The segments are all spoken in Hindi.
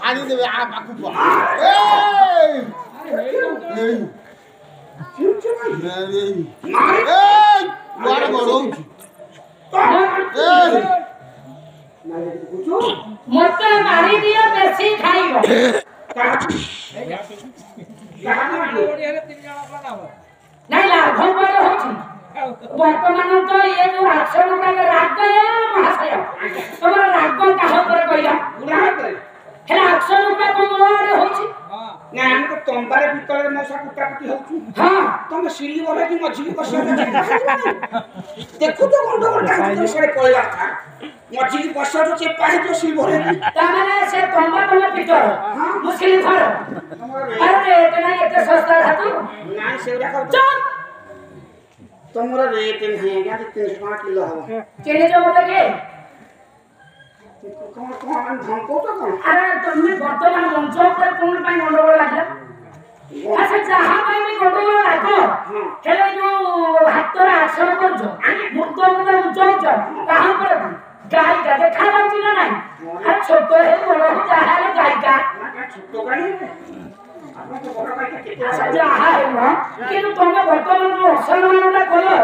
आनी देबे आ पाखु पा ए वाड़ा बड़ो मते मारी दियो बेसी खाइबो नहीं लाभ बड़ होची वर्तमान तो ये जो आश्रम का राग है महाशय तमरा राग काहे पर कइला हे आश्रम का कोमोर होची ना हम तो तंबारे भीतर मौसा कुटाकुटी होछु हां तुम सिली बोले कि मछली कष्ट देखो तो गंडगोल डांस सरे कोइला था मछली कष्ट तो चेपा है तो सिली बोले तामाने से तंबा तमे भीतर मुश्किल थर अरे इतना इतना सस्ता था तू ना सेवरा का चल तुमरा रेट नहीं है क्या 305 किलो हो चले जाओ बोले के कौन कौन धमको तो कौन अरे तुमने वर्तमान मंच पर कौन पाई गंडगोल लागला अच्छा जहां पाई भी गंडगोल लागो हेले जो हातरा आश्रम करजो मुक्त मुक्त उंच कहां पर गाय का देखा जाउची ना नहीं अरे छोटो है बड़ो जहां है गाय का छोटो गाय आपन तो बड़ा गाय के अच्छा जहां है ना कि तुमने वर्तमान जो असलमानटा कलो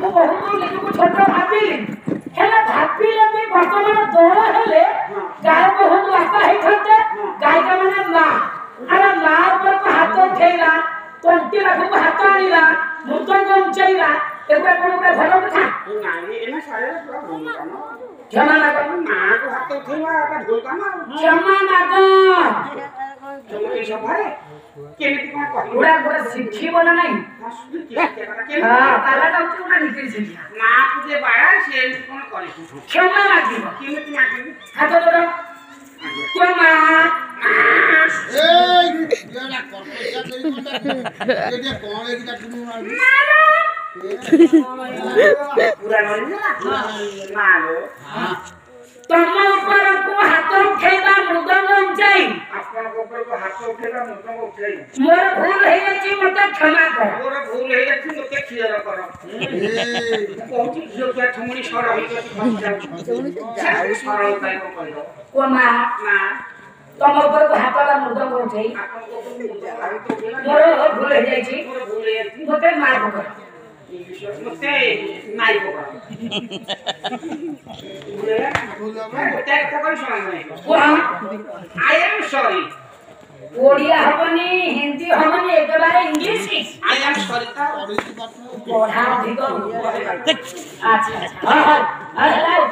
तो बहुत लोग को छोटो भाबिली हेला भाबिले भी वर्तमान दौड़ हेले गाय बहुत आका है खते गाय का माने मां अरे मां पर को हाथ उठेला तंटी रखो हाथ आनिला मुतंग उचैला एकरा कोन के भलो कथा नहीं एना सारे प्रॉब्लम कानो क्षमा मागो मां को हाथ उठेवा का ढोल कानो क्षमा मागो तुम के सब है केमिति कोन कहू उड़ा गोरा शिक्षी बना नहीं हां ताला तो उड़ा निकल सिखिया मां तुझे बाड़ा से कोन करे क्षमा मागिबो केमिति मागी हाथ जोड़ो क्षमा ए येला करपैसा देई कोटा ये कोन एटा कुनी पूरा नहीं ना मारो तम ऊपर को हाथ उठेबा मृदंग उंचाई आपन को ऊपर को हाथ उठेगा मुंह को उठेई मोर भूल है छी मते क्षमा कर मोर भूल है कि मते खियर कर बहुत जो क्या ठमणी सड़ा है कि फस जाऊ सड़ा उपाय को कहियो को मां ना तम ऊपर को हाथ वाला मृदंग उठाई आपन को मोर मोर भूल है छी भूल है मते मार कर मते नाई को मते को कोई समझ नहीं आई एम सॉरी ओडिया हबनी हिंदी हबनी एक बार इंग्लिश आई एम सॉरी ता पढ़ा अधिक अच्छा अच्छा हां हां